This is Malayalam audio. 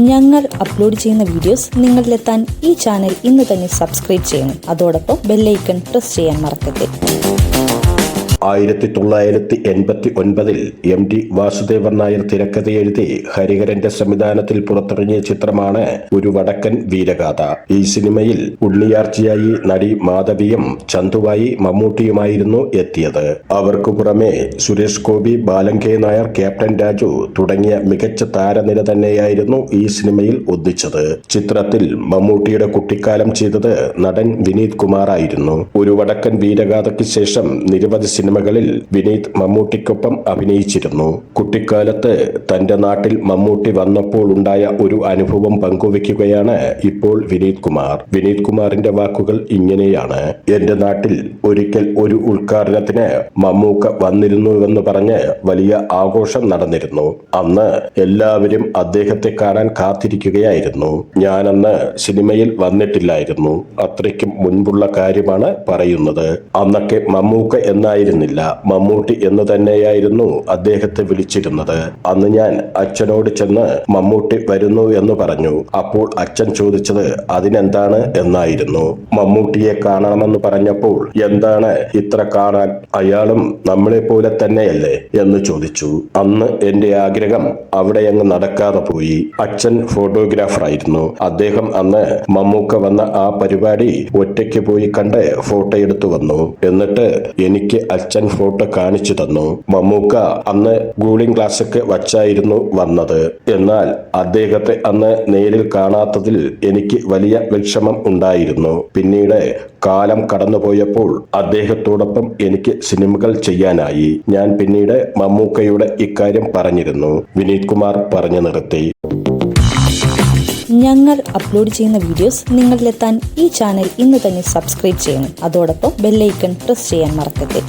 ഞങ്ങൾ അപ്ലോഡ് ചെയ്യുന്ന വീഡിയോസ് നിങ്ങളിലെത്താൻ ഈ ചാനൽ ഇന്ന് തന്നെ സബ്സ്ക്രൈബ് ചെയ്യണം. അതോടൊപ്പം ബെല്ലൈക്കൺ പ്രസ് ചെയ്യാൻ മറക്കരുത്. 1989 MD വാസുദേവൻ നായർ തിരക്കഥ എഴുതി ഹരിഹരന്റെ സംവിധാനത്തിൽ പുറത്തിറങ്ങിയ ചിത്രമാണ് ഒരു വടക്കൻ വീരഗാഥ. ഈ സിനിമയിൽ ഉണ്ണിയാർച്ചയായി നടി മാധവിയും ചന്തുവായി മമ്മൂട്ടിയുമായിരുന്നു എത്തിയത്. അവർക്കു പുറമെ സുരേഷ് ഗോപി, ബാലൻ കെ നായർ, ക്യാപ്റ്റൻ രാജു തുടങ്ങിയ മികച്ച താരനിര തന്നെയായിരുന്നു ഈ സിനിമയിൽ ഒന്നിച്ചത്. ചിത്രത്തിൽ മമ്മൂട്ടിയുടെ കുട്ടിക്കാലം ചെയ്തത് നടൻ വിനീത് കുമാർ ആയിരുന്നു. ഒരു വടക്കൻ വീരഗാഥയ്ക്ക് ശേഷം നിരവധി സിനിമകളിൽ വിനീത് മമ്മൂട്ടിക്കൊപ്പം അഭിനയിച്ചിരുന്നു. കുട്ടിക്കാലത്ത് തന്റെ നാട്ടിൽ മമ്മൂട്ടി വന്നപ്പോൾ ഉണ്ടായ ഒരു അനുഭവം പങ്കുവെക്കുകയാണ് ഇപ്പോൾ വിനീത് കുമാർ. വിനീത് കുമാറിന്റെ വാക്കുകൾ ഇങ്ങനെയാണ്: എന്റെ നാട്ടിൽ ഒരിക്കൽ ഒരു ഉദ്ഘാടനത്തിന് മമ്മൂക്ക വന്നിരുന്നുവെന്ന് പറഞ്ഞ് വലിയ ആഘോഷം നടന്നിരുന്നു. അന്ന് എല്ലാവരും അദ്ദേഹത്തെ കാണാൻ കാത്തിരിക്കുകയായിരുന്നു. ഞാനന്ന് സിനിമയിൽ വന്നിട്ടില്ലായിരുന്നു. അത്രയ്ക്കും മുൻപുള്ള കാര്യമാണ് പറയുന്നത്. അന്നൊക്കെ മമ്മൂക്ക എന്നായിരുന്നില്ല, മമ്മൂട്ടി എന്ന് തന്നെയായിരുന്നു അദ്ദേഹത്തെ വിളിച്ചിരുന്നത്. അന്ന് ഞാൻ അച്ഛനോട് ചെന്ന് മമ്മൂട്ടി വരുന്നു എന്ന് പറഞ്ഞു. അപ്പോൾ അച്ഛൻ ചോദിച്ചത് അതിനെന്താണ് എന്നായിരുന്നു. മമ്മൂട്ടിയെ കാണണമെന്ന് പറഞ്ഞപ്പോൾ എന്താണ് ഇത്ര കാണാൻ, അയാളും നമ്മളെ പോലെ തന്നെയല്ലേ എന്ന് ചോദിച്ചു. അന്ന് എന്റെ ആഗ്രഹം അവിടെയങ്ങ് നടക്കാതെ പോയി. അച്ഛൻ ഫോട്ടോഗ്രാഫർ ആയിരുന്നു. അദ്ദേഹം അന്ന് മമ്മൂക്ക വന്ന ആ പരിപാടി ഒറ്റയ്ക്ക് പോയി കണ്ട് ഫോട്ടോ എടുത്തു വന്നു. എന്നിട്ട് എനിക്ക് അച്ഛൻ ഫോട്ടോ കാണിച്ചു തന്നു. മമ്മൂക്ക അന്ന് കൂളിംഗ് ഗ്ലാസ്സൊക്കെ വച്ചായിരുന്നു വന്നത്. എന്നാൽ അദ്ദേഹത്തെ അന്ന് നേരിൽ കാണാത്തതിൽ എനിക്ക് വലിയ വിഷമം ഉണ്ടായിരുന്നു. പിന്നീട് കാലം കടന്നുപോയപ്പോൾ അദ്ദേഹത്തോടൊപ്പം എനിക്ക് സിനിമകൾ ചെയ്യാനായി. ഞാൻ പിന്നീട് മമ്മൂക്കയുടെ ഇക്കാര്യം പറഞ്ഞിരുന്നു. വിനീത് കുമാർ പറഞ്ഞു നിർത്തി. ഞങ്ങൾ അപ്ലോഡ് ചെയ്യുന്ന വീഡിയോസ് നിങ്ങളിലെത്താൻ ഈ ചാനൽ ഇന്ന് തന്നെ സബ്സ്ക്രൈബ് ചെയ്യണം. അതോടൊപ്പം ബെല്ലൈക്കൺ പ്രസ് ചെയ്യാൻ മറക്കരുത്.